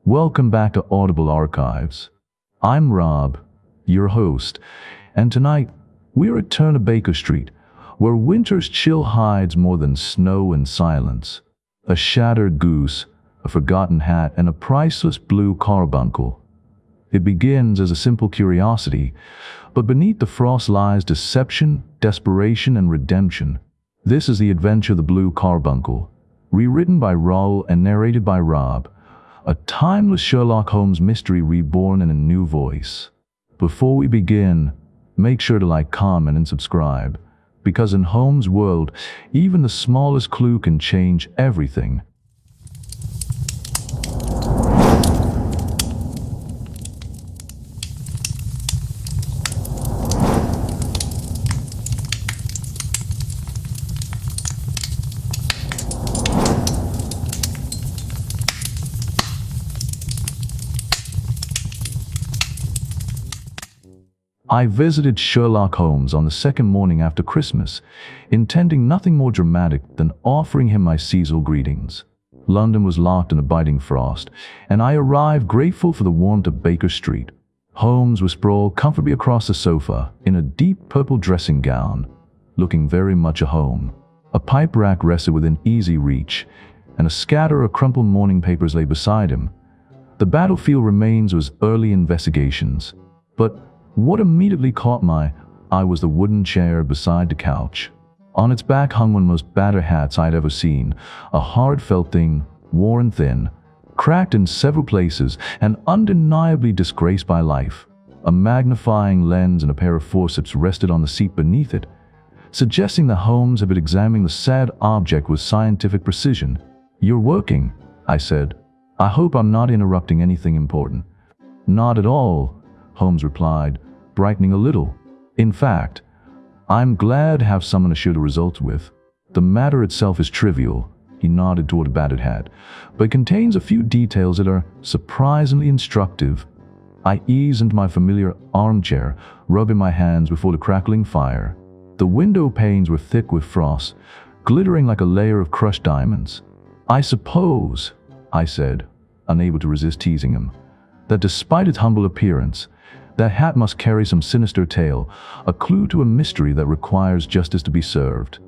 Welcome back to Audible Archives. I'm Rob, your host, and tonight we return to Baker Street, where winter's chill hides more than snow and silence. A shattered goose, a forgotten hat, and a priceless blue carbuncle. It begins as a simple curiosity, but beneath the frost lies deception, desperation, and redemption. This is the adventure of the Blue Carbuncle, rewritten by Raoul and narrated by Rob, a timeless Sherlock Holmes mystery reborn in a new voice. Before we begin, make sure to like, comment, and subscribe, because in Holmes' world, even the smallest clue can change everything. I visited Sherlock Holmes on the second morning after Christmas, intending nothing more dramatic than offering him my seasonal greetings. London was locked in a biting frost, and I arrived grateful for the warmth of Baker Street. Holmes was sprawled comfortably across the sofa in a deep purple dressing gown, looking very much at home. A pipe rack rested within easy reach, and a scatter of crumpled morning papers lay beside him. The battlefield remains was early investigations, but what immediately caught my eye was the wooden chair beside the couch. On its back hung one of the most battered hats I'd ever seen, a hard felt thing, worn thin, cracked in several places, and undeniably disgraced by life. A magnifying lens and a pair of forceps rested on the seat beneath it, suggesting that Holmes had been examining the sad object with scientific precision. "You're working," I said. "I hope I'm not interrupting anything important." "Not at all," Holmes replied, brightening a little. "In fact, I'm glad to have someone to share the results with. The matter itself is trivial," he nodded toward a battered hat, "but contains a few details that are surprisingly instructive." I eased into my familiar armchair, rubbing my hands before the crackling fire. The window panes were thick with frost, glittering like a layer of crushed diamonds. "I suppose," I said, unable to resist teasing him, "that despite its humble appearance, that hat must carry some sinister tale, a clue to a mystery that requires justice to be served."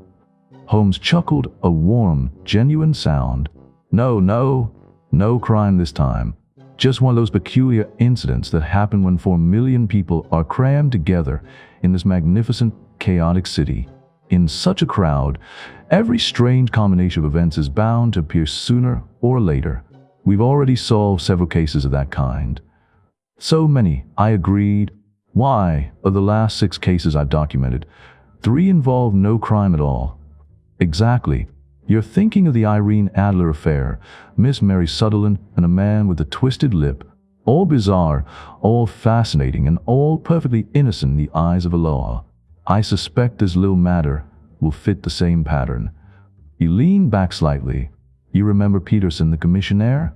Holmes chuckled, a warm, genuine sound. No crime this time. Just one of those peculiar incidents that happen when 4 million people are crammed together in this magnificent, chaotic city. In such a crowd, every strange combination of events is bound to appear sooner or later. We've already solved several cases of that kind. "So many," I agreed. "Why, of the last 6 cases I've documented, 3 involved no crime at all." "Exactly. You're thinking of the Irene Adler affair, Miss Mary Sutherland, and a man with a twisted lip. All bizarre, all fascinating, and all perfectly innocent in the eyes of the law. I suspect this little matter will fit the same pattern." He leaned back slightly. "You remember Peterson, the commissionaire?"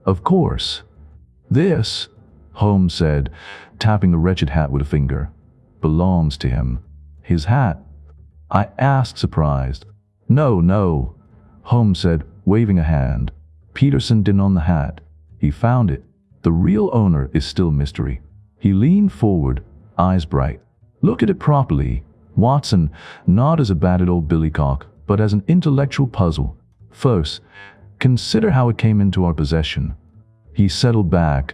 "Of course. This," Holmes said, tapping the wretched hat with a finger, "belongs to him." "His hat?" I asked, surprised. No, Holmes said, waving a hand. "Peterson didn't own the hat. He found it. The real owner is still a mystery." He leaned forward, eyes bright. "Look at it properly, Watson, not as a battered old billycock, but as an intellectual puzzle. First, consider how it came into our possession." He settled back,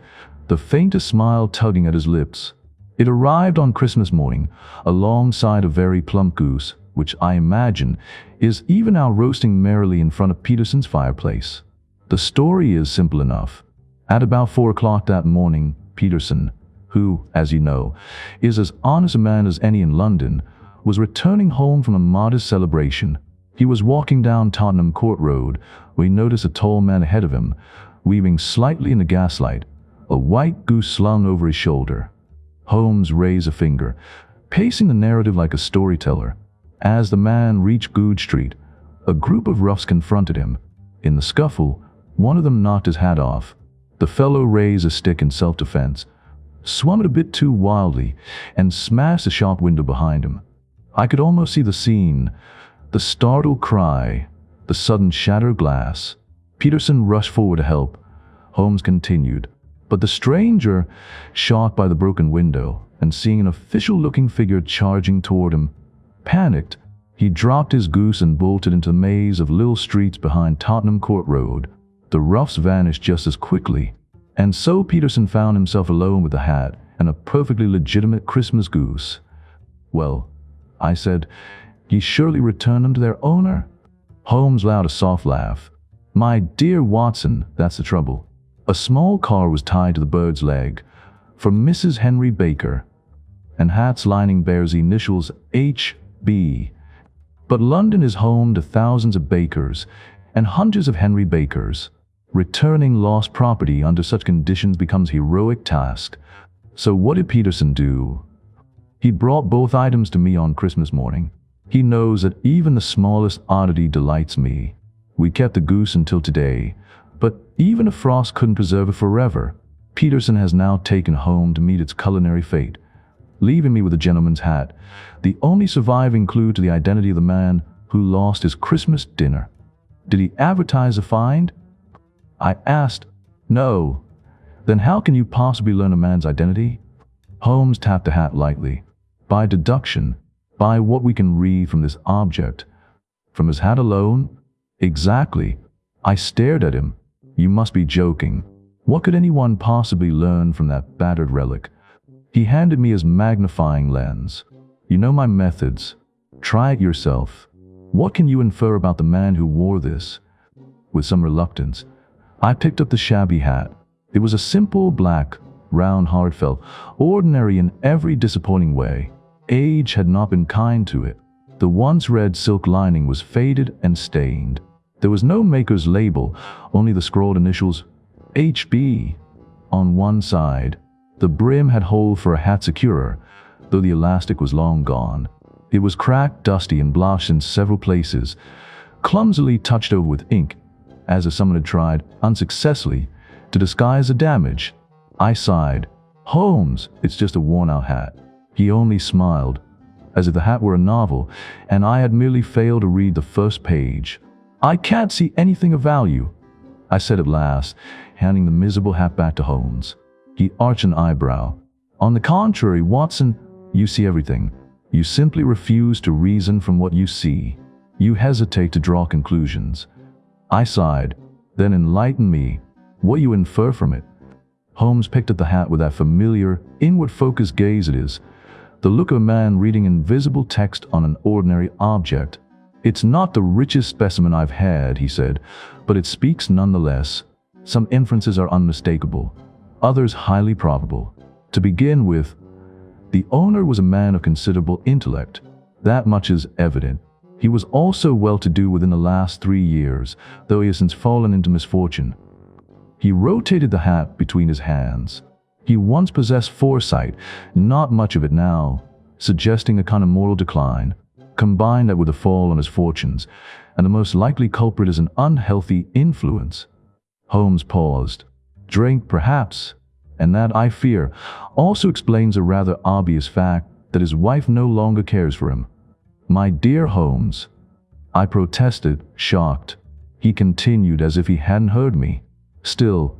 the faintest smile tugging at his lips. "It arrived on Christmas morning, alongside a very plump goose, which I imagine is even now roasting merrily in front of Peterson's fireplace. The story is simple enough. At about 4 o'clock that morning, Peterson, who, as you know, is as honest a man as any in London, was returning home from a modest celebration. He was walking down Tottenham Court Road, where he noticed a tall man ahead of him, weaving slightly in the gaslight, a white goose slung over his shoulder. Holmes raised a finger, pacing the narrative like a storyteller. As the man reached Goode Street, a group of roughs confronted him. In the scuffle, one of them knocked his hat off. The fellow raised a stick in self-defense, swung it a bit too wildly, and smashed the shop window behind him. I could almost see the scene, the startled cry, the sudden shattered glass. Peterson rushed forward to help, Holmes continued. But the stranger, shocked by the broken window and seeing an official-looking figure charging toward him, panicked. He dropped his goose and bolted into the maze of little streets behind Tottenham Court Road. The roughs vanished just as quickly, and so Peterson found himself alone with the hat and a perfectly legitimate Christmas goose. "Well," I said, "ye surely returned them to their owner?" Holmes let out a soft laugh. "My dear Watson, that's the trouble. A small car was tied to the bird's leg for Mrs. Henry Baker, and hat's lining bears the initials H.B. But London is home to thousands of Bakers and hundreds of Henry Bakers. Returning lost property under such conditions becomes a heroic task. So what did Peterson do? He brought both items to me on Christmas morning. He knows that even the smallest oddity delights me. We kept the goose until today, but even a frost couldn't preserve it forever. Peterson has now taken home to meet its culinary fate, leaving me with a gentleman's hat, the only surviving clue to the identity of the man who lost his Christmas dinner. Did he advertise a find? I asked. No. Then how can you possibly learn a man's identity? Holmes tapped the hat lightly. By deduction, by what we can read from this object. From his hat alone? Exactly. I stared at him. You must be joking. What could anyone possibly learn from that battered relic? He handed me his magnifying lens. You know my methods. Try it yourself. What can you infer about the man who wore this? With some reluctance, I picked up the shabby hat. It was a simple, black, round, hard felt, ordinary in every disappointing way. Age had not been kind to it. The once red silk lining was faded and stained. There was no maker's label, only the scrawled initials HB on one side. The brim had hole for a hat securer, though the elastic was long gone. It was cracked, dusty, and blotched in several places, clumsily touched over with ink, as if someone had tried, unsuccessfully, to disguise the damage. I sighed. Holmes, it's just a worn-out hat. He only smiled, as if the hat were a novel, and I had merely failed to read the first page. I can't see anything of value, I said at last, handing the miserable hat back to Holmes. He arched an eyebrow. On the contrary, Watson, you see everything. You simply refuse to reason from what you see. You hesitate to draw conclusions. I sighed. Then enlighten me. What you infer from it. Holmes picked at the hat with that familiar, inward-focused gaze it is, the look of a man reading invisible text on an ordinary object. It's not the richest specimen I've had, he said, but it speaks nonetheless. Some inferences are unmistakable, others highly probable. To begin with, the owner was a man of considerable intellect. That much is evident. He was also well-to-do within the last 3 years, though he has since fallen into misfortune. He rotated the hat between his hands. He once possessed foresight, not much of it now, suggesting a kind of moral decline. Combine that with a fall on his fortunes, and the most likely culprit is an unhealthy influence. Holmes paused. Drink, perhaps, and that, I fear, also explains a rather obvious fact that his wife no longer cares for him. My dear Holmes, I protested, shocked. He continued as if he hadn't heard me. Still,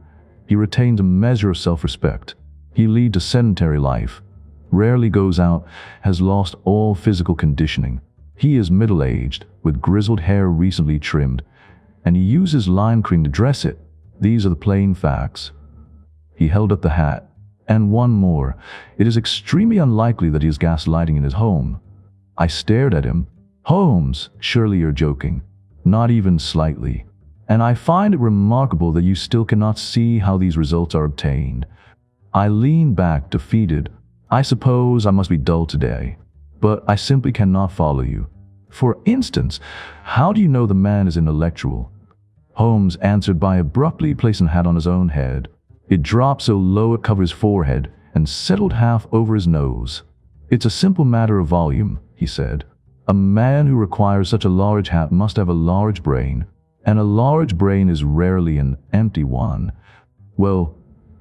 he retained a measure of self-respect. He leads a sedentary life, rarely goes out, has lost all physical conditioning. He is middle-aged, with grizzled hair recently trimmed, and he uses lime cream to dress it. These are the plain facts. He held up the hat. And one more. It is extremely unlikely that he is gaslighting in his home. I stared at him. Holmes, surely you're joking. Not even slightly. And I find it remarkable that you still cannot see how these results are obtained. I leaned back, defeated. I suppose I must be dull today, but I simply cannot follow you. For instance, how do you know the man is intellectual? Holmes answered by abruptly placing the hat on his own head. It dropped so low it covered his forehead and settled half over his nose. It's a simple matter of volume, he said. A man who requires such a large hat must have a large brain, and a large brain is rarely an empty one. Well,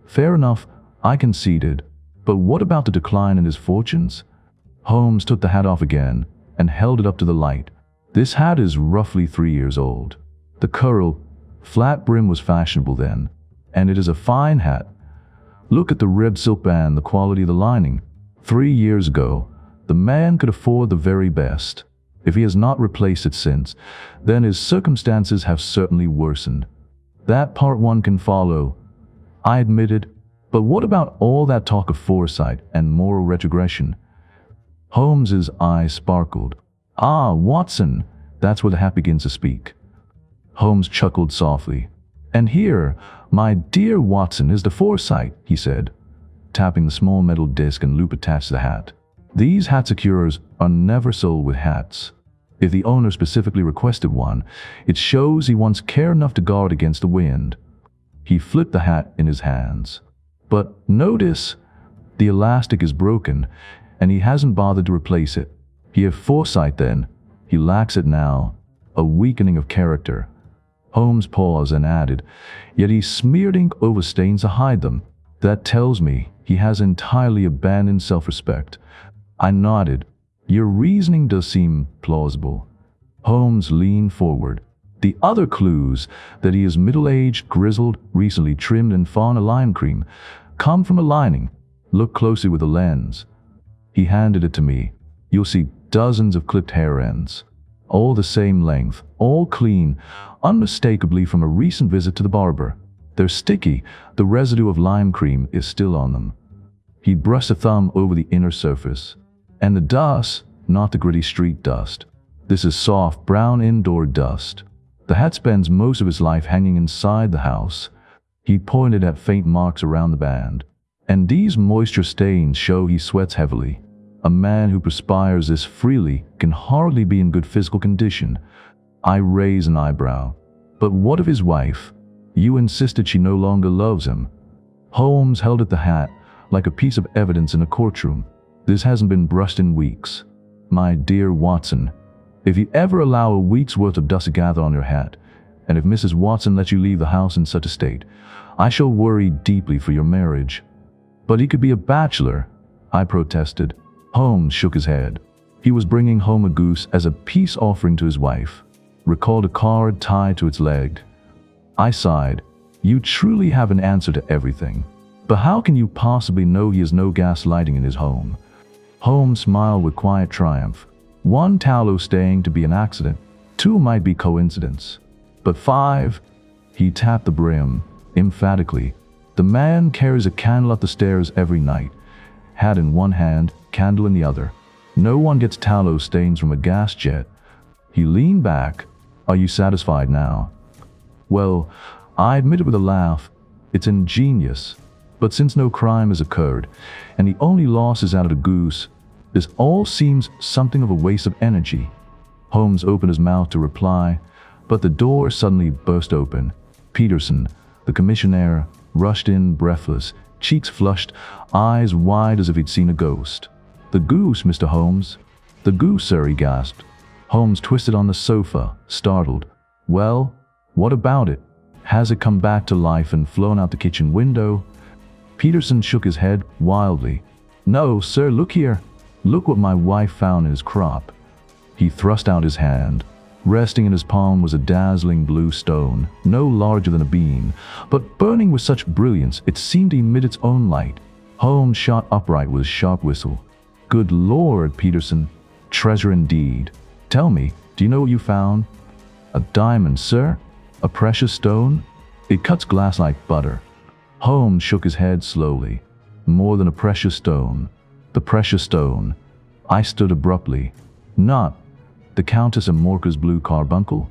fair enough, I conceded. But what about the decline in his fortunes? Holmes took the hat off again and held it up to the light. This hat is roughly 3 years old. The curl, flat brim was fashionable then. And it is a fine hat. Look at the red silk band, the quality of the lining. 3 years ago, the man could afford the very best. If he has not replaced it since, then his circumstances have certainly worsened. That part one can follow, I admitted, but what about all that talk of foresight and moral retrogression? Holmes's eyes sparkled. Ah, Watson, that's where the hat begins to speak. Holmes chuckled softly. And here, my dear Watson, is the foresight, he said, tapping the small metal disc and loop attached to the hat. These hat securers are never sold with hats. If the owner specifically requested one, it shows he wants care enough to guard against the wind. He flipped the hat in his hands. But notice, the elastic is broken, and he hasn't bothered to replace it. He had foresight then. He lacks it now. A weakening of character. Holmes paused and added, yet he smeared ink over stains to hide them. That tells me he has entirely abandoned self-respect. I nodded. Your reasoning does seem plausible. Holmes leaned forward. The other clues, that he is middle-aged, grizzled, recently trimmed in fauna lime cream, come from a lining. Look closely with the lens. He handed it to me. You'll see dozens of clipped hair ends. All the same length, all clean, unmistakably from a recent visit to the barber. They're sticky, the residue of lime cream is still on them. He brushed a thumb over the inner surface. And the dust, not the gritty street dust. This is soft, brown indoor dust. The hat spends most of his life hanging inside the house. He pointed at faint marks around the band. And these moisture stains show he sweats heavily. A man who perspires this freely can hardly be in good physical condition. I raised an eyebrow. But what of his wife? You insisted she no longer loves him. Holmes held at the hat like a piece of evidence in a courtroom. This hasn't been brushed in weeks. My dear Watson, if you ever allow a week's worth of dust to gather on your hat, and if Mrs. Watson lets you leave the house in such a state, I shall worry deeply for your marriage. But he could be a bachelor, I protested. Holmes shook his head. He was bringing home a goose as a peace offering to his wife. Recalled a card tied to its leg. I sighed. You truly have an answer to everything. But how can you possibly know he has no gas lighting in his home? Holmes smiled with quiet triumph. 1 tallow stain to be an accident. 2 might be coincidence. But 5, he tapped the brim, emphatically. The man carries a candle up the stairs every night. Hat in one hand, candle in the other. No one gets tallow stains from a gas jet. He leaned back. Are you satisfied now? Well, I admitted with a laugh, it's ingenious. But since no crime has occurred, and the only loss is out of the goose, this all seems something of a waste of energy. Holmes opened his mouth to reply, but the door suddenly burst open. Peterson, the commissionaire, rushed in breathless, cheeks flushed, eyes wide as if he'd seen a ghost. The goose, Mr. Holmes. The goose, sir, he gasped. Holmes twisted on the sofa, startled. Well, what about it? Has it come back to life and flown out the kitchen window? Peterson shook his head wildly. No, sir, look here. Look what my wife found in his crop. He thrust out his hand. Resting in his palm was a dazzling blue stone, no larger than a bean, but burning with such brilliance it seemed to emit its own light. Holmes shot upright with a sharp whistle. Good Lord, Peterson. Treasure indeed. Tell me, do you know what you found? A diamond, sir? A precious stone? It cuts glass like butter. Holmes shook his head slowly. More than a precious stone. The precious stone. I stood abruptly. Not the Countess of Morca's Blue Carbuncle?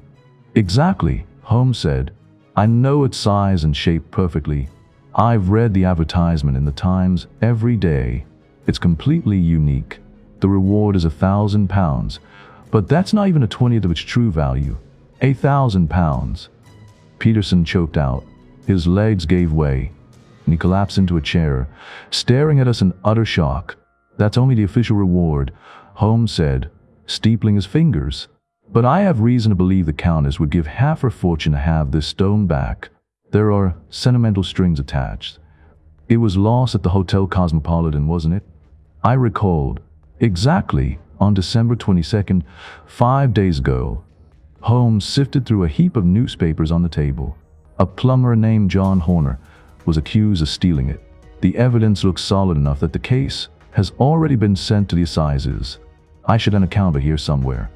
Exactly, Holmes said. I know its size and shape perfectly. I've read the advertisement in the Times every day. It's completely unique. The reward is £1,000, but that's not even a 20th of its true value. £1,000. Peterson choked out. His legs gave way, and he collapsed into a chair, staring at us in utter shock. That's only the official reward, Holmes said, steepling his fingers. But I have reason to believe the Countess would give half her fortune to have this stone back. There are sentimental strings attached. It was lost at the Hotel Cosmopolitan, wasn't it? I recalled. Exactly, on December 22nd, 5 days ago. Holmes sifted through a heap of newspapers on the table. A plumber named John Horner, was accused of stealing it. The evidence looks solid enough that the case has already been sent to the assizes. I should have an account here somewhere.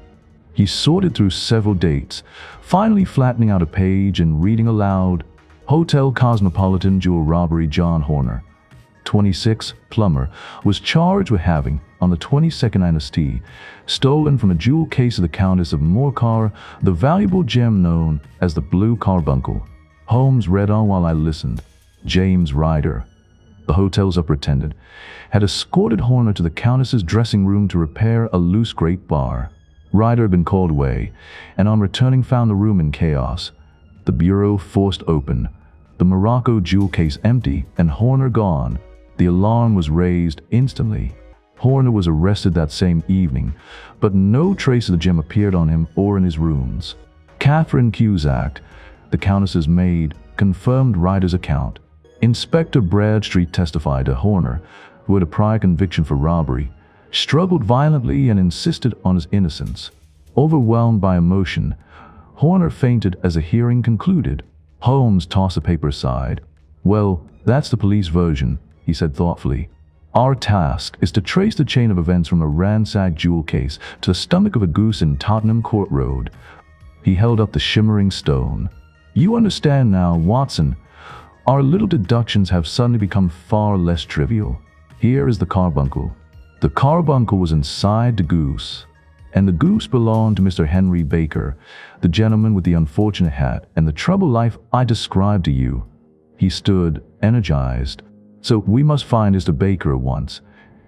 He sorted through several dates, finally flattening out a page and reading aloud. Hotel Cosmopolitan jewel robbery. John Horner, 26, plumber, was charged with having, on the 22nd IST, stolen from a jewel case of the Countess of Morcar the valuable gem known as the Blue Carbuncle. Holmes read on while I listened. James Ryder, the hotel's upper attendant, had escorted Horner to the Countess's dressing room to repair a loose grate bar. Ryder had been called away, and on returning found the room in chaos. The bureau forced open, the Morocco jewel case empty, and Horner gone. The alarm was raised instantly. Horner was arrested that same evening, but no trace of the gem appeared on him or in his rooms. Catherine Cusack, the Countess's maid, confirmed Ryder's account. Inspector Bradstreet testified to Horner, who had a prior conviction for robbery, struggled violently and insisted on his innocence. Overwhelmed by emotion, Horner fainted as the hearing concluded. Holmes tossed the paper aside. "Well, that's the police version," he said thoughtfully. "Our task is to trace the chain of events from a ransacked jewel case to the stomach of a goose in Tottenham Court Road." He held up the shimmering stone. "You understand now, Watson. Our little deductions have suddenly become far less trivial. Here is the carbuncle. The carbuncle was inside the goose, and the goose belonged to Mr. Henry Baker, the gentleman with the unfortunate hat and the troubled life I described to you." He stood, energized. "So we must find Mr. Baker at once,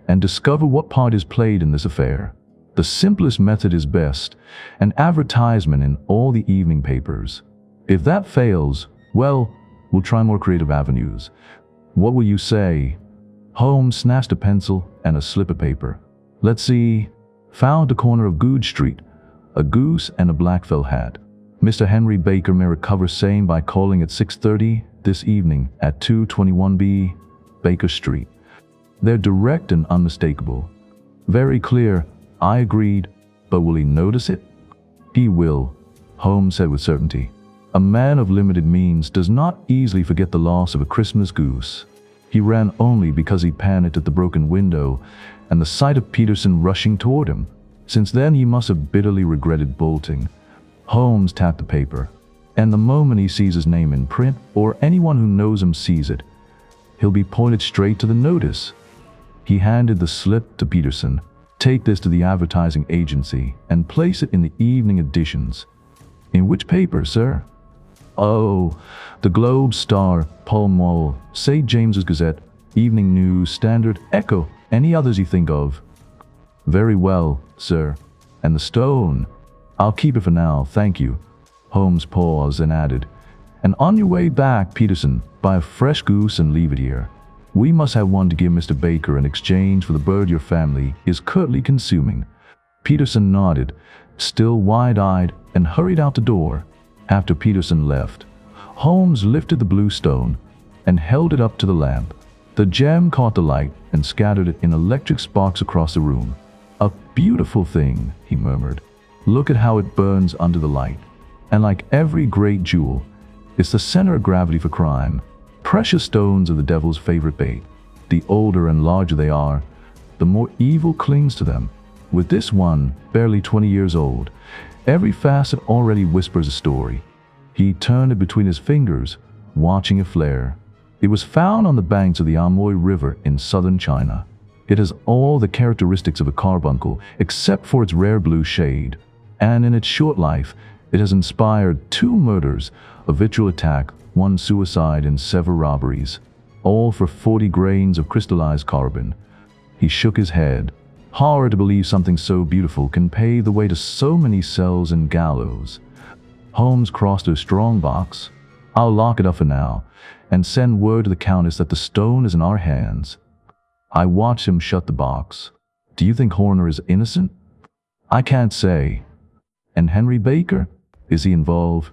and discover what part is played in this affair. The simplest method is best, an advertisement in all the evening papers. If that fails, well, we'll try more creative avenues. What will you say?" Holmes snatched a pencil and a slip of paper. "Let's see. Found the corner of Goode Street, a goose and a black felt hat. Mr. Henry Baker may recover same by calling at 6:30 this evening at 221B Baker Street." They're direct and unmistakable. "Very clear," I agreed. "But will he notice it?" "He will," Holmes said with certainty. "A man of limited means does not easily forget the loss of a Christmas goose." He ran only because he panicked at the broken window and the sight of Peterson rushing toward him. Since then he must have bitterly regretted bolting. Holmes tapped the paper, and the moment he sees his name in print, or anyone who knows him sees it, he'll be pointed straight to the notice. He handed the slip to Peterson. "Take this to the advertising agency and place it in the evening editions." "In which paper, sir?" "Oh, the Globe, Star, Pall Mall, St. James's Gazette, Evening News, Standard, Echo, any others you think of." "Very well, sir. And the stone?" "I'll keep it for now, thank you." Holmes paused and added, "And on your way back, Peterson, buy a fresh goose and leave it here. We must have one to give Mr. Baker in exchange for the bird your family is curtly consuming." Peterson nodded, still wide-eyed, and hurried out the door. After Peterson left, Holmes lifted the blue stone and held it up to the lamp. The gem caught the light and scattered it in electric sparks across the room. "A beautiful thing," he murmured. "Look at how it burns under the light. And like every great jewel, it's the center of gravity for crime. Precious stones are the devil's favorite bait. The older and larger they are, the more evil clings to them. With this one, barely 20 years old, every facet already whispers a story." He turned it between his fingers, watching it flare. "It was found on the banks of the Amoy River in southern China. It has all the characteristics of a carbuncle, except for its rare blue shade. And in its short life, it has inspired 2 murders, a vitriol attack, 1 suicide, and several robberies, all for 40 grains of crystallized carbon." He shook his head. "Hard to believe something so beautiful can pave the way to so many cells and gallows." Holmes crossed to a strong box. "I'll lock it up for now, and send word to the Countess that the stone is in our hands." I watched him shut the box. "Do you think Horner is innocent?" "I can't say." "And Henry Baker? Is he involved?"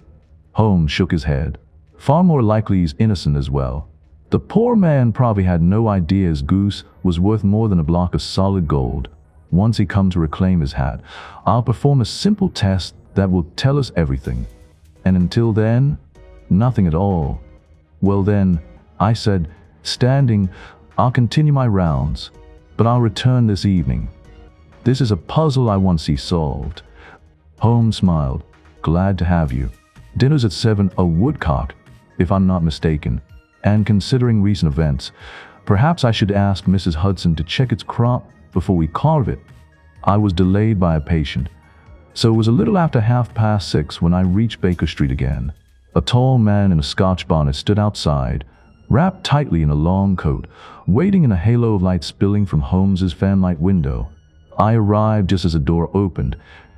Holmes shook his head. "Far more likely he's innocent as well. The poor man probably had no idea his goose was worth more than a block of solid gold. Once he comes to reclaim his hat, I'll perform a simple test that will tell us everything. And until then, nothing at all. Well then, I said, standing. "I'll continue my rounds, but I'll return this evening. This is a puzzle I want to see solved." Holmes smiled. "Glad to have you. Dinner's at 7, a woodcock, if I'm not mistaken. And considering recent events, perhaps I should ask Mrs. Hudson to check its crop before we carve it." I was delayed by a patient, so it was a little after 6:30 when I reached Baker Street again. A tall man in a Scotch bonnet stood outside, wrapped tightly in a long coat, waiting in a halo of light spilling from Holmes's fanlight window. I arrived just as the door opened,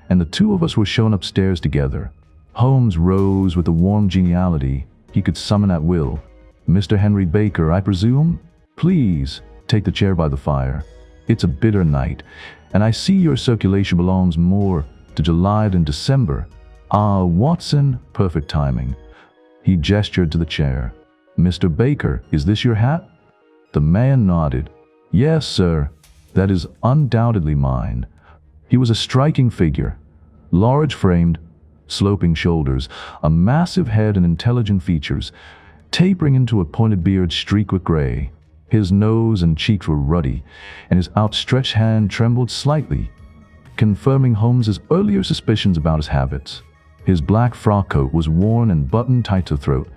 and the two of us were shown upstairs together. Holmes rose with a warm geniality he could summon at will. "Mr. Henry Baker, I presume? Please, take the chair by the fire. It's a bitter night, and I see your circulation belongs more to July than December. Ah, Watson, perfect timing." He gestured to the chair. "Mr. Baker, is this your hat?" The man nodded. "Yes, sir, that is undoubtedly mine." He was a striking figure, large-framed, sloping shoulders, a massive head and intelligent features, tapering into a pointed beard streaked with gray. His nose and cheeks were ruddy, and his outstretched hand trembled slightly, confirming Holmes's earlier suspicions about his habits. His black frock coat was worn and buttoned tight to the throat,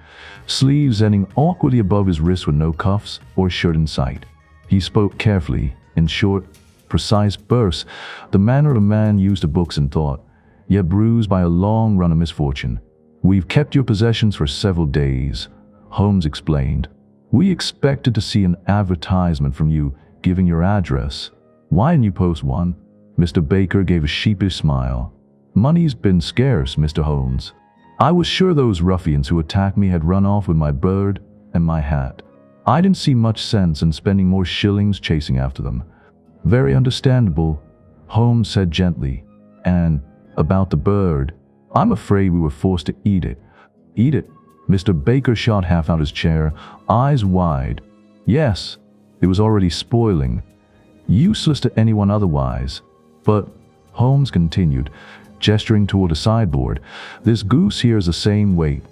sleeves ending awkwardly above his wrists with no cuffs or shirt in sight. He spoke carefully, in short, precise bursts, the manner of a man used to books and thought, yet bruised by a long run of misfortune. "We've kept your possessions for several days," Holmes explained. "We expected to see an advertisement from you giving your address. Why didn't you post one?" Mr. Baker gave a sheepish smile. "Money's been scarce, Mr. Holmes. I was sure those ruffians who attacked me had run off with my bird and my hat. I didn't see much sense in spending more shillings chasing after them." "Very understandable," Holmes said gently. "And about the bird, I'm afraid we were forced to eat it." "Eat it?" Mr. Baker shot half out his chair, eyes wide. "Yes, it was already spoiling. Useless to anyone otherwise. But," Holmes continued, gesturing toward a sideboard, "this goose here is the same weight,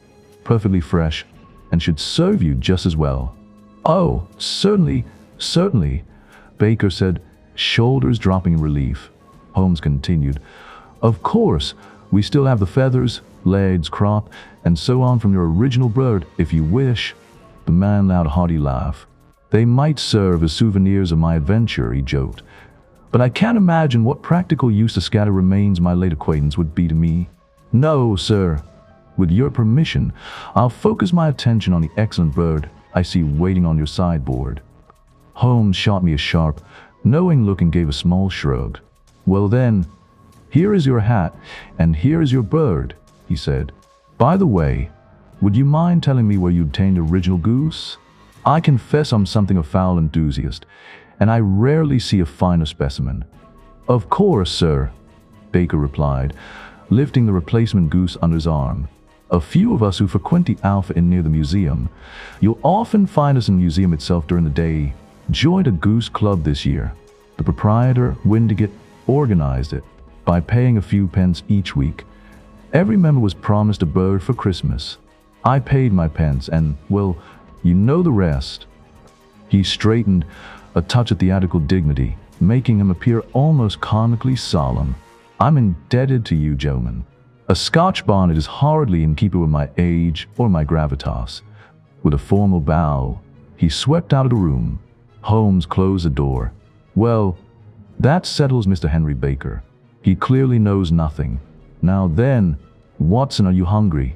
perfectly fresh, and should serve you just as well." "Oh, certainly, certainly," Baker said, shoulders dropping in relief. Holmes continued, "Of course, we still have the feathers, legs, crop, and so on from your original bird, if you wish." The man let out a hearty laugh. "They might serve as souvenirs of my adventure," he joked. "But I can't imagine what practical use the scattered remains of my late acquaintance would be to me. No, sir. With your permission, I'll focus my attention on the excellent bird I see waiting on your sideboard." Holmes shot me a sharp, knowing look and gave a small shrug. "Well then, here is your hat, and here is your bird," he said. "By the way, would you mind telling me where you obtained the original goose? I confess I'm something of a fowl enthusiast, and I rarely see a finer specimen." "Of course, sir," Baker replied, lifting the replacement goose under his arm. "A few of us who frequent the Alpha Inn near the museum, you'll often find us in the museum itself during the day, joined a goose club this year. The proprietor, Windigate, organized it by paying a few pence each week. Every member was promised a bird for Christmas. I paid my pence and, well, you know the rest." He straightened, a touch of theatrical dignity, making him appear almost comically solemn. "I'm indebted to you, gentlemen. A Scotch bonnet is hardly in keeping with my age or my gravitas." With a formal bow, he swept out of the room. Holmes closed the door. "Well, that settles Mr. Henry Baker. He clearly knows nothing. Now then, Watson, are you hungry?"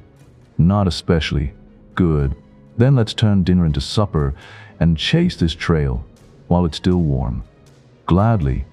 "Not especially." "Good. Then let's turn dinner into supper and chase this trail while it's still warm." Gladly.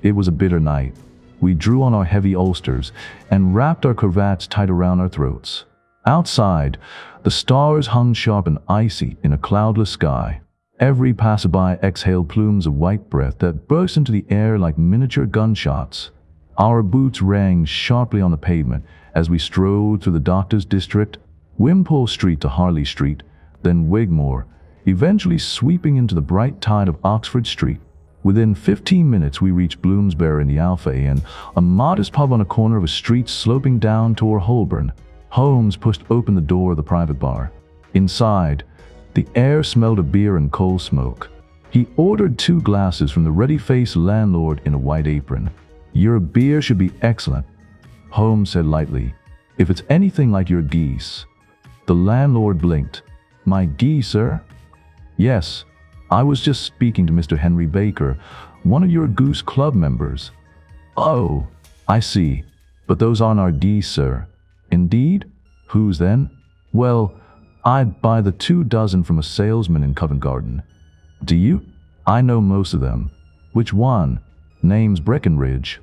It was a bitter night. We drew on our heavy ulsters and wrapped our cravats tight around our throats. Outside, the stars hung sharp and icy in a cloudless sky. Every passerby exhaled plumes of white breath that burst into the air like miniature gunshots. Our boots rang sharply on the pavement as we strode through the doctor's district, Wimpole Street to Harley Street, then Wigmore, eventually sweeping into the bright tide of Oxford Street. Within 15 minutes we reached Bloomsbury in the Alpha Inn, a modest pub on a corner of a street sloping down toward Holborn. Holmes pushed open the door of the private bar. Inside, The air smelled of beer and coal smoke. He ordered 2 glasses from the ruddy-faced landlord in a white apron. "Your beer should be excellent," Holmes said lightly, "if it's anything like your geese." The landlord blinked. "My geese, sir?" "Yes, I was just speaking to Mr. Henry Baker, one of your Goose Club members." "Oh, I see. But those aren't our geese, sir." "Indeed? Whose then?" "Well, I'd buy the 2 dozen from a salesman in Covent Garden." "Do you?" "I know most of them." "Which one?" "Name's Breckenridge."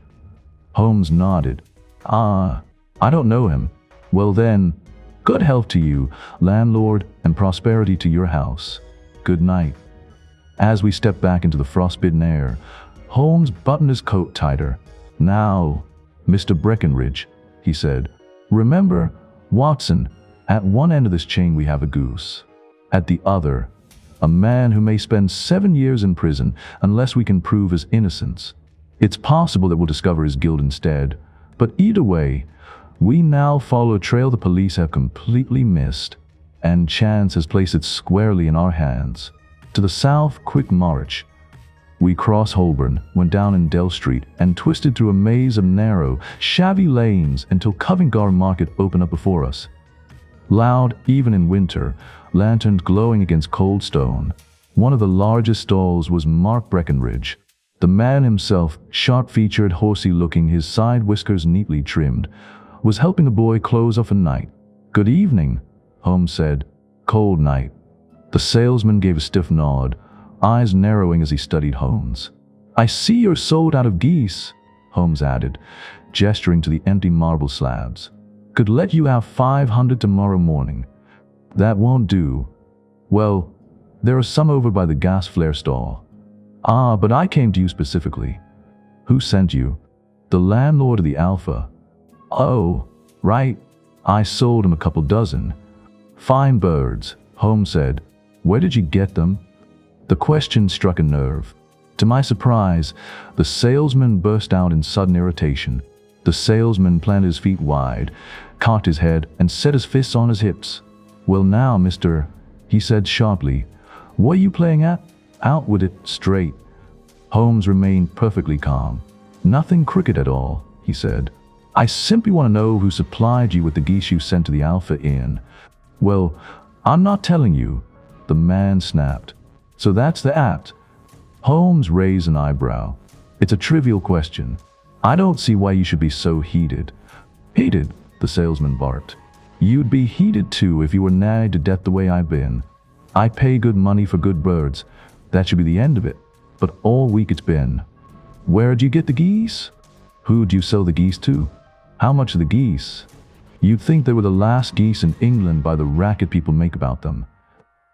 Holmes nodded. "Ah, I don't know him." "Well then, good health to you, landlord, and prosperity to your house. Good night." As we stepped back into the frostbitten air, Holmes buttoned his coat tighter. "Now, Mr. Breckenridge," he said, "remember, Watson, at one end of this chain we have a goose. At the other, a man who may spend 7 years in prison unless we can prove his innocence. It's possible that we'll discover his guilt instead, but either way, we now follow a trail the police have completely missed, and chance has placed it squarely in our hands. To the south, quick march. We crossed Holborn, went down in Dell Street, and twisted through a maze of narrow, shabby lanes until Covent Garden Market opened up before us. Loud, even in winter, lanterns glowing against cold stone. One of the largest stalls was Mark Breckenridge. The man himself, sharp-featured, horsey-looking, his side whiskers neatly trimmed, was helping the boy close off a night. "Good evening," Holmes said. "Cold night." The salesman gave a stiff nod, eyes narrowing as he studied Holmes. "I see you're sold out of geese," Holmes added, gesturing to the empty marble slabs. "Could let you have 500 tomorrow morning." "That won't do." "Well, there are some over by the gas flare stall." "Ah, but I came to you specifically." "Who sent you?" "The landlord of the Alpha." "Oh, right. I sold him a couple dozen." "Fine birds," Holmes said. "Where did you get them?" The question struck a nerve. To my surprise, the salesman burst out in sudden irritation. The salesman planted his feet wide, cocked his head, and set his fists on his hips. "Well now, mister," he said sharply, "what are you playing at? Out with it, straight." Holmes remained perfectly calm. "Nothing crooked at all," he said. "I simply want to know who supplied you with the geese you sent to the Alpha Inn." "Well, I'm not telling you," the man snapped. "So that's the act." Holmes raised an eyebrow. "It's a trivial question. I don't see why you should be so heated." "Heated?" the salesman barked. "You'd be heated too if you were nagged to death the way I've been. I pay good money for good birds. That should be the end of it. But all week it's been, where'd you get the geese? Who'd you sell the geese to? How much are the geese? You'd think they were the last geese in England by the racket people make about them."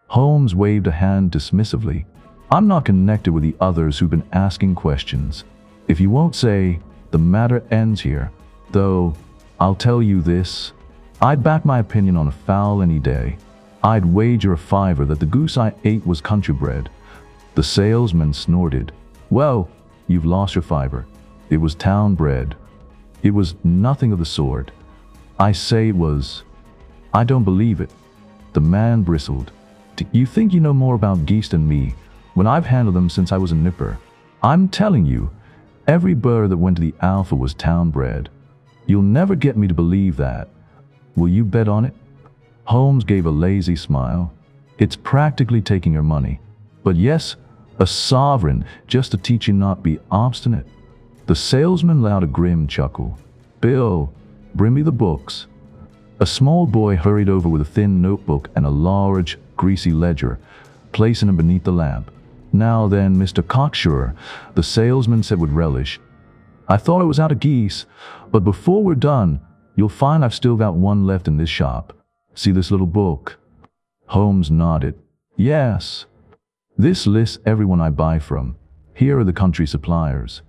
Holmes waved a hand dismissively. "I'm not connected with the others who've been asking questions. If you won't say, the matter ends here. Though, I'll tell you this. I'd back my opinion on a fowl any day. I'd wager a fiver that the goose I ate was country bred." The salesman snorted. "Well, you've lost your fiver. It was town bred." "It was nothing of the sort." "I say it was." "I don't believe it." The man bristled. "Do you think you know more about geese than me, when I've handled them since I was a nipper? I'm telling you, every bird that went to the Alpha was town bred. You'll never get me to believe that. Will you bet on it?" Holmes gave a lazy smile. "It's practically taking your money. But yes, a sovereign, just to teach you not be obstinate." The salesman let out a grim chuckle. "Bill, bring me the books." A small boy hurried over with a thin notebook and a large, greasy ledger, placing them beneath the lamp. "Now then, Mr. Cocksure," the salesman said with relish. "I thought I was out of geese, but before we're done, you'll find I've still got one left in this shop. See this little book?" Holmes nodded. "Yes. This lists everyone I buy from. Here are the country suppliers."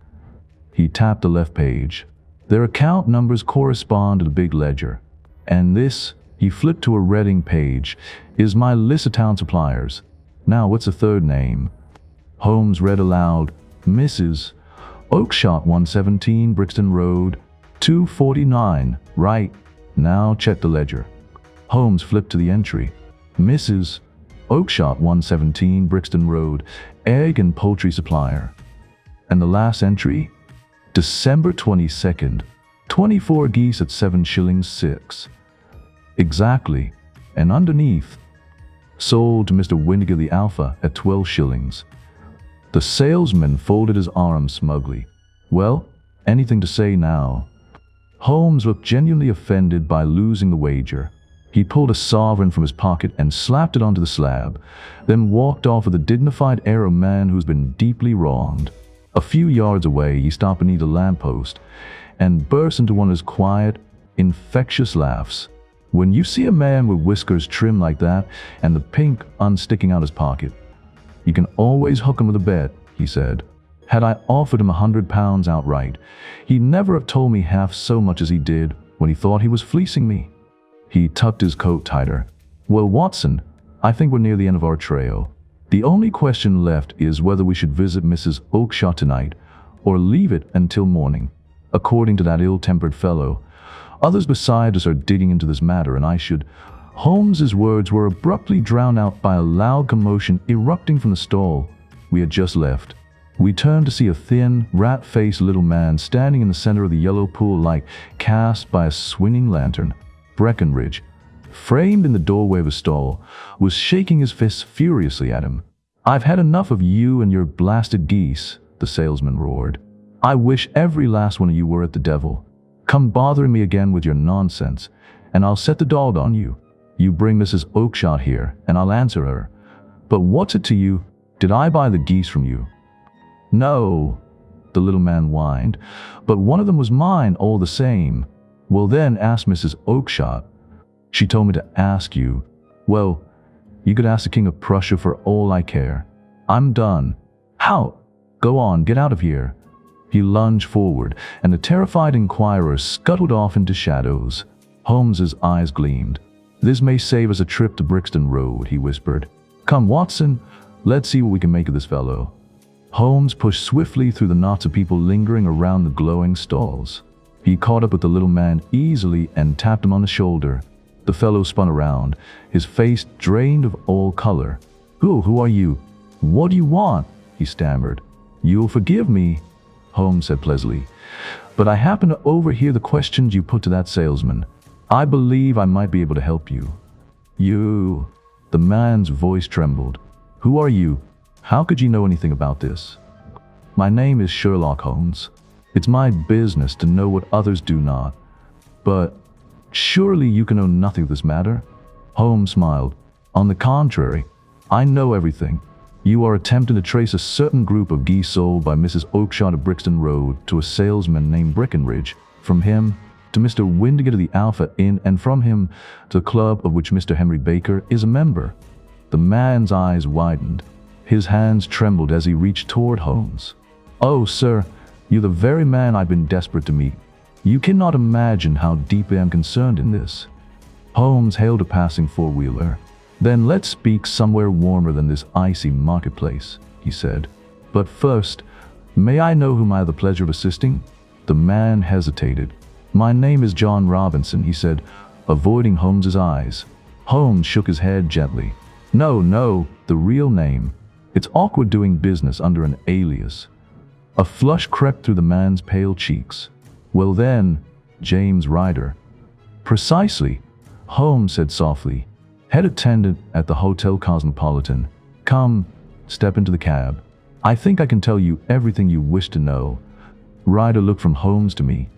He tapped the left page. "Their account numbers correspond to the big ledger. And this," he flipped to a reading page, "is my list of town suppliers. Now, what's the third name?" Holmes read aloud, "Mrs. Oakshott, 117 Brixton Road, 249. Right. Now check the ledger." Holmes flipped to the entry. "Mrs. Oakshott 117 Brixton Road, egg and poultry supplier. And the last entry? December 22nd, 24 geese at 7 shillings 6. Exactly. And underneath, sold to Mr. Windiger the Alpha at 12 shillings. The salesman folded his arms smugly. Well, anything to say now? Holmes looked genuinely offended by losing the wager. He pulled a sovereign from his pocket and slapped it onto the slab, then walked off with a dignified air of a man who's been deeply wronged. A few yards away, he stopped beneath a lamppost and burst into one of his quiet, infectious laughs. When you see a man with whiskers trimmed like that and the pink unsticking out his pocket, you can always hook him with a bet, he said. Had I offered him £100 outright, he'd never have told me half so much as he did when he thought he was fleecing me. He tucked his coat tighter. Well, Watson, I think we're near the end of our trail. The only question left is whether we should visit Mrs. Oakshott tonight or leave it until morning. According to that ill-tempered fellow, others beside us are digging into this matter, and I should... Holmes's words were abruptly drowned out by a loud commotion erupting from the stall we had just left. We turned to see a thin, rat-faced little man standing in the center of the yellow pool light cast by a swinging lantern. Breckenridge, framed in the doorway of a stall, was shaking his fists furiously at him. "I've had enough of you and your blasted geese," the salesman roared. "I wish every last one of you were at the devil. Come bothering me again with your nonsense, and I'll set the dog on you. You bring Mrs. Oakshott here, and I'll answer her. But what's it to you? Did I buy the geese from you?" "No," the little man whined, "but one of them was mine all the same." "Well then, ask Mrs. Oakshott. She told me to ask you." "Well, you could ask the King of Prussia for all I care. I'm done." "How? Go on, get out of here." He lunged forward, and the terrified inquirer scuttled off into shadows. Holmes's eyes gleamed. "This may save us a trip to Brixton Road," he whispered. "Come, Watson, let's see what we can make of this fellow." Holmes pushed swiftly through the knots of people lingering around the glowing stalls. He caught up with the little man easily and tapped him on the shoulder. The fellow spun around, his face drained of all color. Who are you? What do you want?" he stammered. "You'll forgive me," Holmes said pleasantly, "but I happened to overhear the questions you put to that salesman. I believe I might be able to help you." "You..." The man's voice trembled. "Who are you? How could you know anything about this?" "My name is Sherlock Holmes. It's my business to know what others do not. But surely you can know nothing of this matter?" Holmes smiled. "On the contrary, I know everything. You are attempting to trace a certain group of geese sold by Mrs. Oakshott of Brixton Road to a salesman named Breckenridge, from him to Mr. Windiger the Alpha Inn, and from him to the club of which Mr. Henry Baker is a member." The man's eyes widened. His hands trembled as he reached toward Holmes. "Oh, sir, you're the very man I've been desperate to meet. You cannot imagine how deeply I'm concerned in this." Holmes hailed a passing four-wheeler. "Then let's speak somewhere warmer than this icy marketplace," he said. "But first, may I know whom I have the pleasure of assisting?" The man hesitated. "My name is John Robinson," he said, avoiding Holmes's eyes. Holmes shook his head gently. No, the real name. It's awkward doing business under an alias." A flush crept through the man's pale cheeks. "Well then, James Ryder." "Precisely," Holmes said softly. "Head attendant at the Hotel Cosmopolitan. Come, step into the cab. I think I can tell you everything you wish to know." Ryder looked from Holmes to me,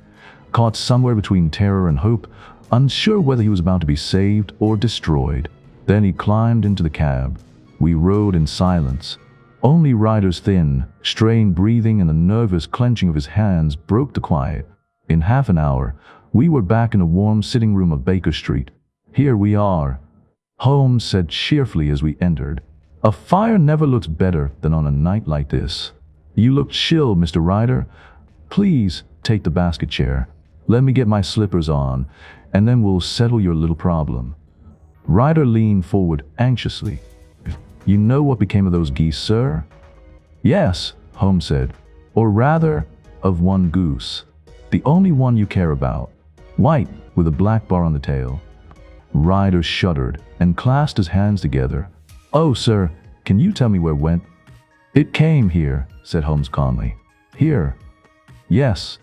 caught somewhere between terror and hope, unsure whether he was about to be saved or destroyed. Then he climbed into the cab. We rode in silence. Only Ryder's thin, strained breathing and the nervous clenching of his hands broke the quiet. In half an hour, we were back in the warm sitting room of Baker Street. "Here we are," Holmes said cheerfully as we entered. "A fire never looks better than on a night like this. You look chill, Mr. Ryder. Please take the basket chair. Let me get my slippers on, and then we'll settle your little problem." Ryder leaned forward anxiously. "You know what became of those geese, sir?" "Yes," Holmes said. "Or rather, of one goose. The only one you care about. White, with a black bar on the tail." Ryder shuddered and clasped his hands together. "Oh, sir, can you tell me where it went?" "It came here," said Holmes calmly. "Here?" "Yes,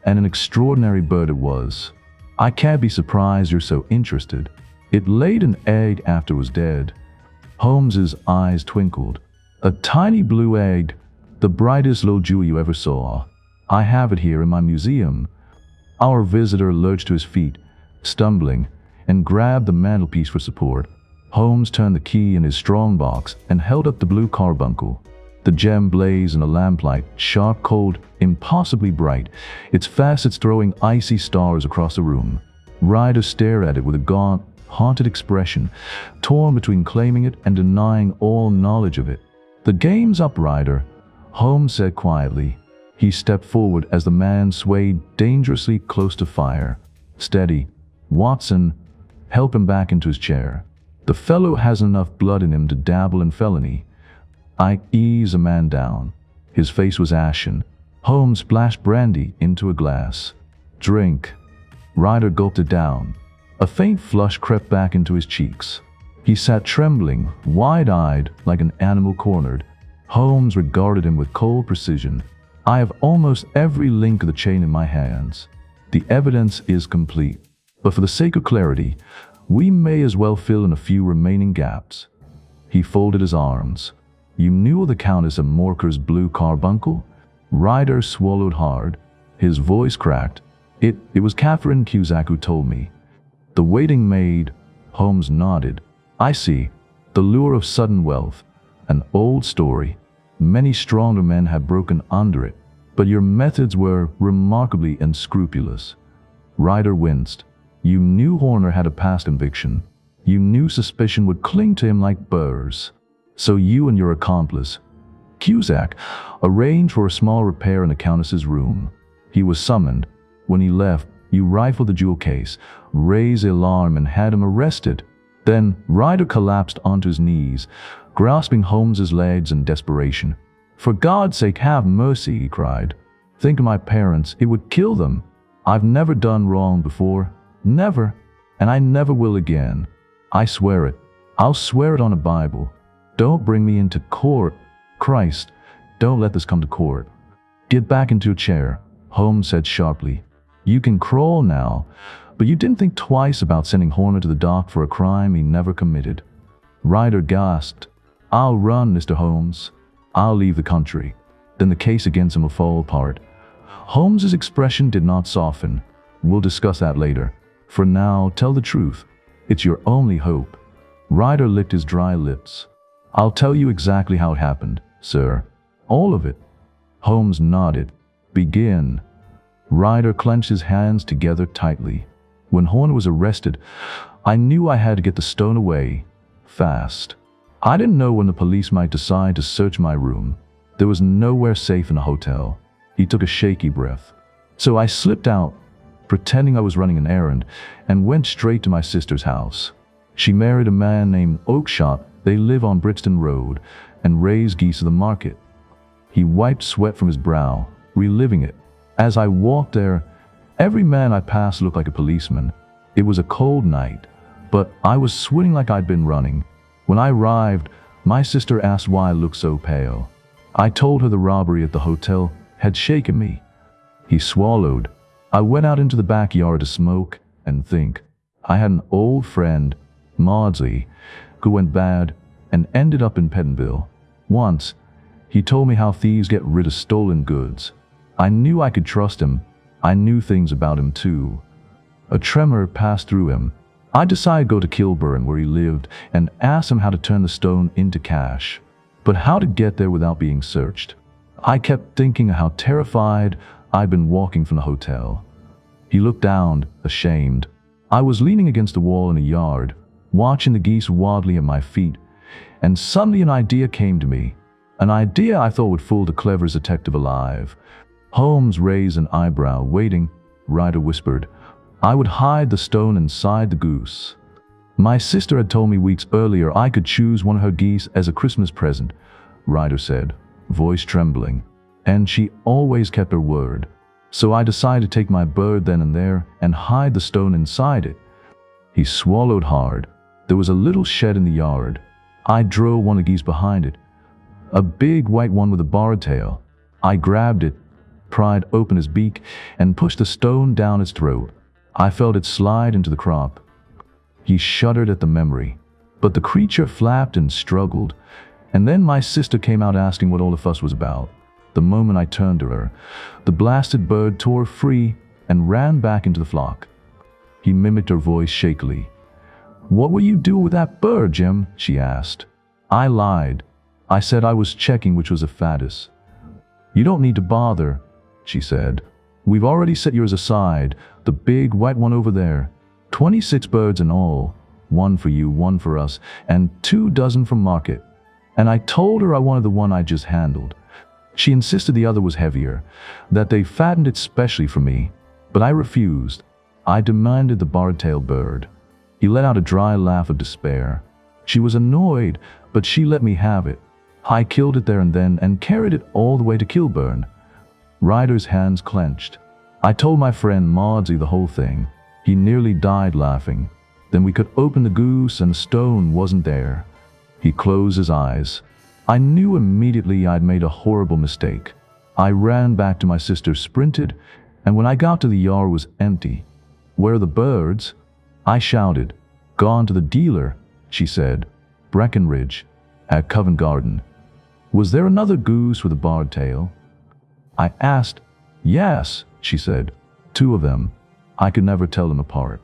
and an extraordinary bird it was. I can't be surprised you're so interested. It laid an egg after it was dead." Holmes's eyes twinkled. "A tiny blue egg, the brightest little jewel you ever saw. I have it here in my museum." Our visitor lurched to his feet, stumbling, and grabbed the mantelpiece for support. Holmes turned the key in his strong box and held up the blue carbuncle. The gem blazed in the lamplight, sharp, cold, impossibly bright, its facets throwing icy stars across the room. Ryder stared at it with a gaunt, haunted expression, torn between claiming it and denying all knowledge of it. "The game's up, Ryder," Holmes said quietly. He stepped forward as the man swayed dangerously close to fire. "Steady. Watson, help him back into his chair. The fellow has enough blood in him to dabble in felony." I eased a man down. His face was ashen. Holmes splashed brandy into a glass. "Drink." Ryder gulped it down. A faint flush crept back into his cheeks. He sat trembling, wide-eyed, like an animal cornered. Holmes regarded him with cold precision. "I have almost every link of the chain in my hands. The evidence is complete. But for the sake of clarity, we may as well fill in a few remaining gaps." He folded his arms. "You knew of the Countess of Morcar's blue carbuncle?" Ryder swallowed hard. His voice cracked. It was Catherine Cusack who told me." "The waiting maid?" Holmes nodded. "I see. The lure of sudden wealth. An old story. Many stronger men have broken under it, but your methods were remarkably unscrupulous." Ryder winced. "You knew Horner had a past conviction. You knew suspicion would cling to him like burrs. So you and your accomplice, Cusack, arranged for a small repair in the Countess's room. He was summoned. When he left, you rifled the jewel case, raised the alarm, and had him arrested." Then Ryder collapsed onto his knees, grasping Holmes's legs in desperation. "For God's sake, have mercy," he cried. "Think of my parents. It would kill them. I've never done wrong before. Never. And I never will again. I swear it. I'll swear it on a Bible. Don't bring me into court. Christ, don't let this come to court." "Get back into a chair," Holmes said sharply. "You can crawl now, but you didn't think twice about sending Horner to the dock for a crime he never committed." Ryder gasped. "I'll run, Mr. Holmes. I'll leave the country. Then the case against him will fall apart." Holmes's expression did not soften. "We'll discuss that later. For now, tell the truth. It's your only hope." Ryder licked his dry lips. "I'll tell you exactly how it happened, sir. All of it." Holmes nodded. "Begin." Ryder clenched his hands together tightly. "When Horner was arrested, I knew I had to get the stone away. Fast. I didn't know when the police might decide to search my room. There was nowhere safe in the hotel." He took a shaky breath. "So I slipped out, pretending I was running an errand, and went straight to my sister's house. She married a man named Oakshott. They live on Brixton Road and raise geese at the market." He wiped sweat from his brow, reliving it. "As I walked there, every man I passed looked like a policeman. It was a cold night, but I was sweating like I'd been running. When I arrived, my sister asked why I looked so pale. I told her the robbery at the hotel had shaken me." He swallowed. "I went out into the backyard to smoke and think. I had an old friend, Maudsley, who went bad and ended up in Pentonville. Once, he told me how thieves get rid of stolen goods. I knew I could trust him. I knew things about him too. A tremor passed through him. I decided to go to Kilburn, where he lived, and ask him how to turn the stone into cash, but how to get there without being searched. I kept thinking how terrified I'd been walking from the hotel." He looked down, ashamed. "I was leaning against the wall in the yard, watching the geese waddling at my feet, and suddenly an idea came to me. An idea I thought would fool the cleverest detective alive." Holmes raised an eyebrow, waiting. Ryder whispered, "I would hide the stone inside the goose. My sister had told me weeks earlier I could choose one of her geese as a Christmas present," Ryder said, voice trembling. "And she always kept her word. So I decided to take my bird then and there and hide the stone inside it." He swallowed hard. "There was a little shed in the yard. I drove one of the geese behind it. A big white one with a barred tail. I grabbed it, pried open his beak, and pushed the stone down its throat. I felt it slide into the crop. He shuddered at the memory, but the creature flapped and struggled, and then my sister came out asking what all the fuss was about. The moment I turned to her, the blasted bird tore free and ran back into the flock. He mimicked her voice shakily. "What were you doing with that bird, Jim?" she asked. I lied. I said I was checking which was the fattest. "You don't need to bother," she said. "We've already set yours aside, the big white one over there. 26 birds in all. 1 for you, 1 for us, and 2 dozen from market." And I told her I wanted the one I just handled. She insisted the other was heavier, that they fattened it specially for me, but I refused. I demanded the barred-tailed bird. He let out a dry laugh of despair. She was annoyed, but she let me have it. I killed it there and then and carried it all the way to Kilburn. Ryder's hands clenched. I told my friend Maudsley the whole thing. He nearly died laughing. Then we could open the goose and the stone wasn't there. He closed his eyes. I knew immediately I'd made a horrible mistake. I ran back to my sister, sprinted, and when I got to the yard it was empty. "Where are the birds?" I shouted. "Gone to the dealer," she said. "Breckenridge, at Covent Garden." "Was there another goose with a barred tail?" I asked. "Yes," she said. "2 of them. I could never tell them apart."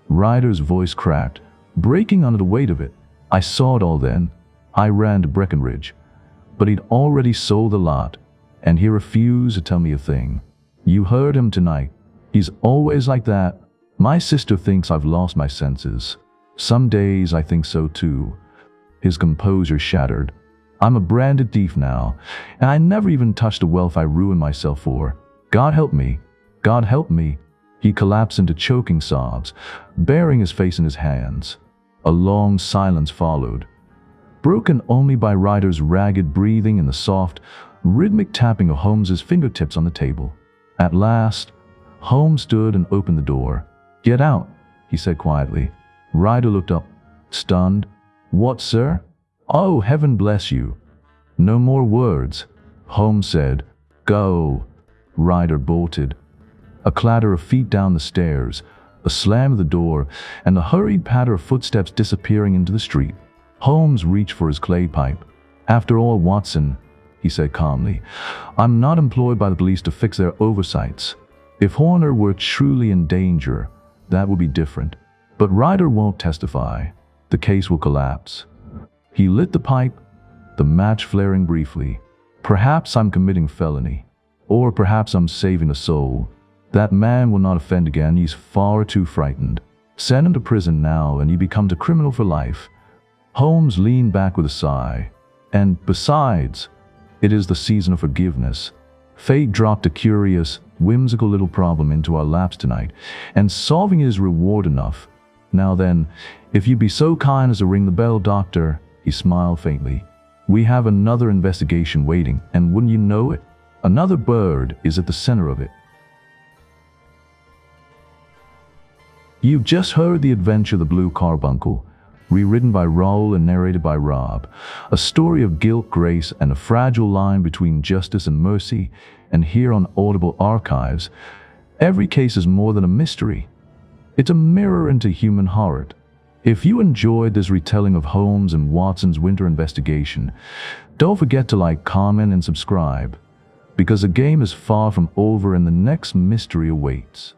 Ryder's voice cracked, breaking under the weight of it. I saw it all then. I ran to Breckenridge, but he'd already sold the lot, and he refused to tell me a thing. You heard him tonight. He's always like that. My sister thinks I've lost my senses. Some days I think so too. His composure shattered. I'm a branded thief now, and I never even touched the wealth I ruined myself for. God help me. God help me. He collapsed into choking sobs, burying his face in his hands. A long silence followed, broken only by Ryder's ragged breathing and the soft, rhythmic tapping of Holmes's fingertips on the table. At last, Holmes stood and opened the door. "Get out," he said quietly. Ryder looked up, stunned. "What, sir?" "Oh, heaven bless you." "No more words," Holmes said. "Go." Ryder bolted. A clatter of feet down the stairs, a slam of the door, and the hurried patter of footsteps disappearing into the street. Holmes reached for his clay pipe. "After all, Watson," he said calmly, "I'm not employed by the police to fix their oversights. If Horner were truly in danger, that would be different. But Ryder won't testify. The case will collapse." He lit the pipe, the match flaring briefly. "Perhaps I'm committing felony. Or perhaps I'm saving a soul. That man will not offend again. He's far too frightened. Send him to prison now and he becomes a criminal for life." Holmes leaned back with a sigh. "And besides, it is the season of forgiveness. Fate dropped a curious, whimsical little problem into our laps tonight, and solving it is reward enough. Now then, if you'd be so kind as to ring the bell, Doctor," he smiled faintly. "We have another investigation waiting, and wouldn't you know it, another bird is at the center of it." You've just heard The Adventure of the Blue Carbuncle, rewritten by Raoul and narrated by Rob, a story of guilt, grace, and a fragile line between justice and mercy, and here on Audible Archives, every case is more than a mystery. It's a mirror into human heart. If you enjoyed this retelling of Holmes and Watson's winter investigation, don't forget to like, comment, and subscribe, because the game is far from over and the next mystery awaits.